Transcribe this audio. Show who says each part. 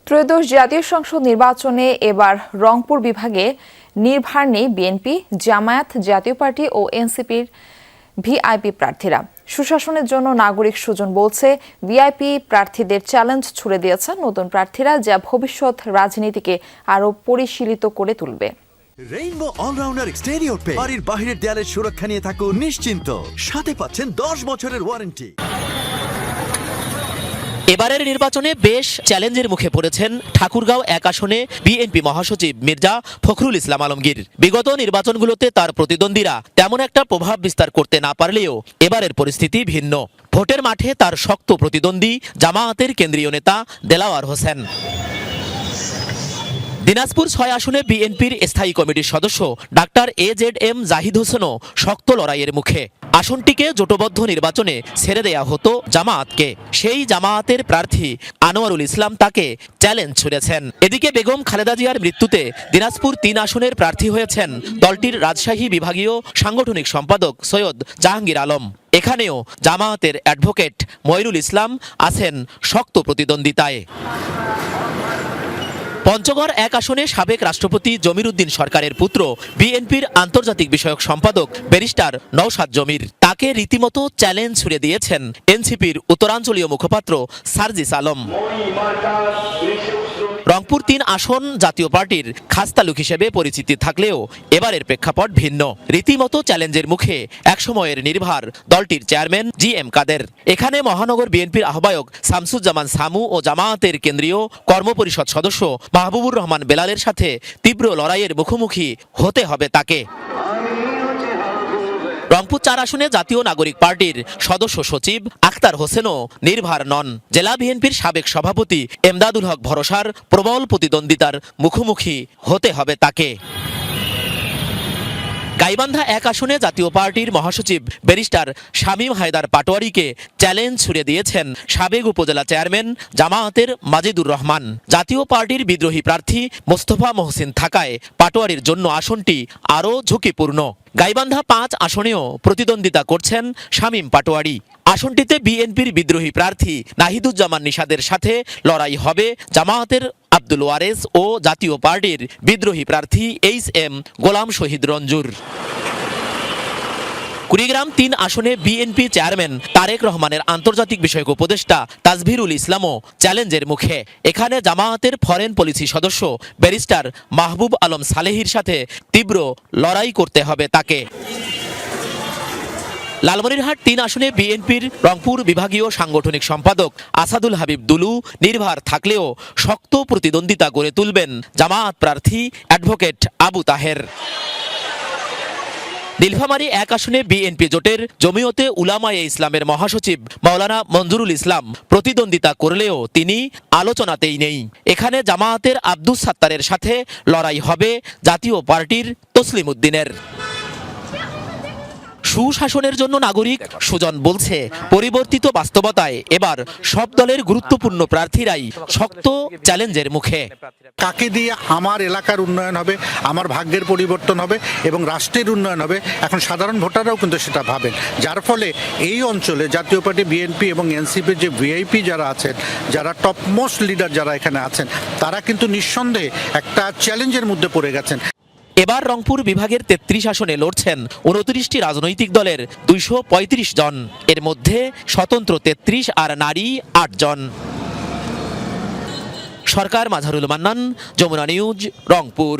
Speaker 1: ত্রয়োদশ জাতীয় সংসদ নির্বাচনে এবার রংপুর বিভাগে নির্ভার নেই বিএনপি, জামায়াত, জাতীয় পার্টি ও এনসিপির ভিআইপি প্রার্থীরা। সুশাসনের জন্য নাগরিক সুজন বলছে, ভিআইপি প্রার্থীদের চ্যালেঞ্জ ছুড়ে দিয়েছেন নতুন প্রার্থীরা, যা ভবিষ্যৎ রাজনীতিকে আরও পরিশীলিত করে তুলবে।
Speaker 2: রেইনবো অলরাউন্ডার এক্সটেরিয়র পে বাড়ির বাহিরের দেয়ালের সুরক্ষা নিয়ে থাকুন নিশ্চিন্ত, সাথে পাচ্ছেন 10 বছরের ওয়ারেন্টি।
Speaker 3: এবারের নির্বাচনে বেশ চ্যালেঞ্জের মুখে পড়েছেন ঠাকুরগাঁও 1 আসনে বিএনপি মহাসচিব মির্জা ফখরুল ইসলাম আলমগীর। বিগত নির্বাচনগুলোতে তার প্রতিদ্বন্দ্বীরা তেমন একটা প্রভাব বিস্তার করতে না পারলেও এবারের পরিস্থিতি ভিন্ন। ভোটের মাঠে তার শক্ত প্রতিদ্বন্দ্বী জামায়াতের কেন্দ্রীয় নেতা দেলাওয়ার হোসেন। দিনাজপুর 6 আসনে বিএনপির স্থায়ী কমিটির সদস্য ডাক্তার AZM জাহিদ হোসেনও শক্ত লড়াইয়ের মুখে। আসনটিকে জোটবদ্ধ নির্বাচনে ছেড়ে দেয়া হতো জামায়াতকে। সেই জামায়াতের প্রার্থী আনোয়ারুল ইসলাম তাকে চ্যালেঞ্জ ছুড়েছেন। এদিকে বেগম খালেদা জিয়ার মৃত্যুতে দিনাজপুর 3 আসনের প্রার্থী হয়েছেন দলটির রাজশাহী বিভাগীয় সাংগঠনিক সম্পাদক সৈয়দ জাহাঙ্গীর আলম। এখানেও জামায়াতের অ্যাডভোকেট মইনুল ইসলাম আছেন শক্ত প্রতিদ্বন্দ্বিতায়। পঞ্চগড় 1 আসনে সাবেক রাষ্ট্রপতি জমির উদ্দিন সরকারের পুত্র বিএনপির আন্তর্জাতিক বিষয়ক সম্পাদক ব্যারিস্টার নওশাদ জমির। তাকে রীতিমতো চ্যালেঞ্জ ছুড়ে দিয়েছেন এনসিপির উত্তরাঞ্চলীয় মুখপাত্র সার্জিস আলম। রংপুর 3 আসন জাতীয় পার্টির খাস্তালুক হিসেবে পরিচিতি থাকলেও এবারের প্রেক্ষাপট ভিন্ন। রীতিমতো চ্যালেঞ্জের মুখে একসময়ের নির্ভার দলটির চেয়ারম্যান GM কাদের। এখানে মহানগর বিএনপির আহ্বায়ক শামসুজ্জামান সামু ও জামায়াতের কেন্দ্রীয় কর্মপরিষদ সদস্য মাহবুবুর রহমান বেলালের সাথে তীব্র লড়াইয়ের মুখোমুখি হতে হবে তাকে। রংপুর 4 আসনে জাতীয় নাগরিক পার্টির সদস্য সচিব আখতার হোসেনও নির্ভার নন। জেলা বিএনপির সাবেক সভাপতি এমদাদুল হক ভরসার প্রবল প্রতিদ্বন্দ্বিতার মুখোমুখি হতে হবে তাকে। গাইবান্ধা 1 আসনে জাতীয় পার্টির মহাসচিব ব্যারিস্টার শামীম হায়দার পাটোয়ারিকে চ্যালেঞ্জ ছুড়ে দিয়েছেন সাবেক উপজেলা চেয়ারম্যান জামায়াতের মাজিদুর রহমান। জাতীয় পার্টির বিদ্রোহী প্রার্থী মোস্তফা মহসিন থাকায় পাটোয়ারির জন্য আসনটি আরও ঝুঁকিপূর্ণ। গাইবান্ধা 5 আসনেও প্রতিদ্বন্দ্বিতা করছেন শামীম পাটোয়ারি। আসনটিতে বিএনপির বিদ্রোহী প্রার্থী নাহিদুজ্জামান নিশাদের সাথে লড়াই হবে জামায়াতের আব্দুল ওয়ারেস ও জাতীয় পার্টির বিদ্রোহী প্রার্থী HM গোলাম শহীদ রঞ্জুর। কুড়িগ্রাম 3 আসনে বিএনপি চেয়ারম্যান তারেক রহমানের আন্তর্জাতিক বিষয়ক উপদেষ্টা তাজভিরুল ইসলামও চ্যালেঞ্জের মুখে। এখানে জামায়াতের ফরেন পলিসি সদস্য ব্যারিস্টার মাহবুব আলম সালেহির সাথে তীব্র লড়াই করতে হবে তাকে। লালমনিরহাট 3 আসনে বিএনপির রংপুর বিভাগীয় সাংগঠনিক সম্পাদক আসাদুল হাবিব দুলু নির্ভার থাকলেও শক্ত প্রতিদ্বন্দ্বিতা গড়ে তুলবেন জামায়াত প্রার্থী অ্যাডভোকেট আবু তাহের। নীলফামারী 1 আসনে বিএনপি জোটের জমিয়তে উলামায়ে ইসলামের মহাসচিব মাওলানা মঞ্জুরুল ইসলাম প্রতিদ্বন্দ্বিতা করলেও তিনি আলোচনাতেই নেই। এখানে জামায়াতের আব্দুস সাত্তারের সাথে লড়াই হবে জাতীয় পার্টির তসলিম উদ্দিনের। সুশাসনের জন্য নাগরিক সুজন বলছে, পরিবর্তিত বাস্তবতায় এবার সব দলের গুরুত্বপূর্ণ প্রার্থীরাই শক্ত চ্যালেঞ্জের মুখে।
Speaker 4: কাকে দিয়ে আমার এলাকার উন্নয়ন হবে, আমার ভাগ্যের পরিবর্তন হবে এবং রাষ্ট্রের উন্নয়ন হবে, এখন সাধারণ ভোটাররাও কিন্তু সেটা ভাবেন। যার ফলে এই অঞ্চলে জাতীয় পার্টি, বিএনপি এবং এনসিপির যে ভিআইপি যারা আছেন, যারা টপমোস্ট লিডার যারা এখানে আছেন, তারা কিন্তু নিঃসন্দেহে একটা চ্যালেঞ্জের মধ্যে পড়ে গেছেন।
Speaker 3: এবার রংপুর বিভাগের 33 আসনে লড়ছেন 29টি রাজনৈতিক দলের 235 জন। এর মধ্যে স্বতন্ত্র 33 আর নারী 8 জন। সরকার মাঝারুল মান্নান, যমুনা নিউজ, রংপুর।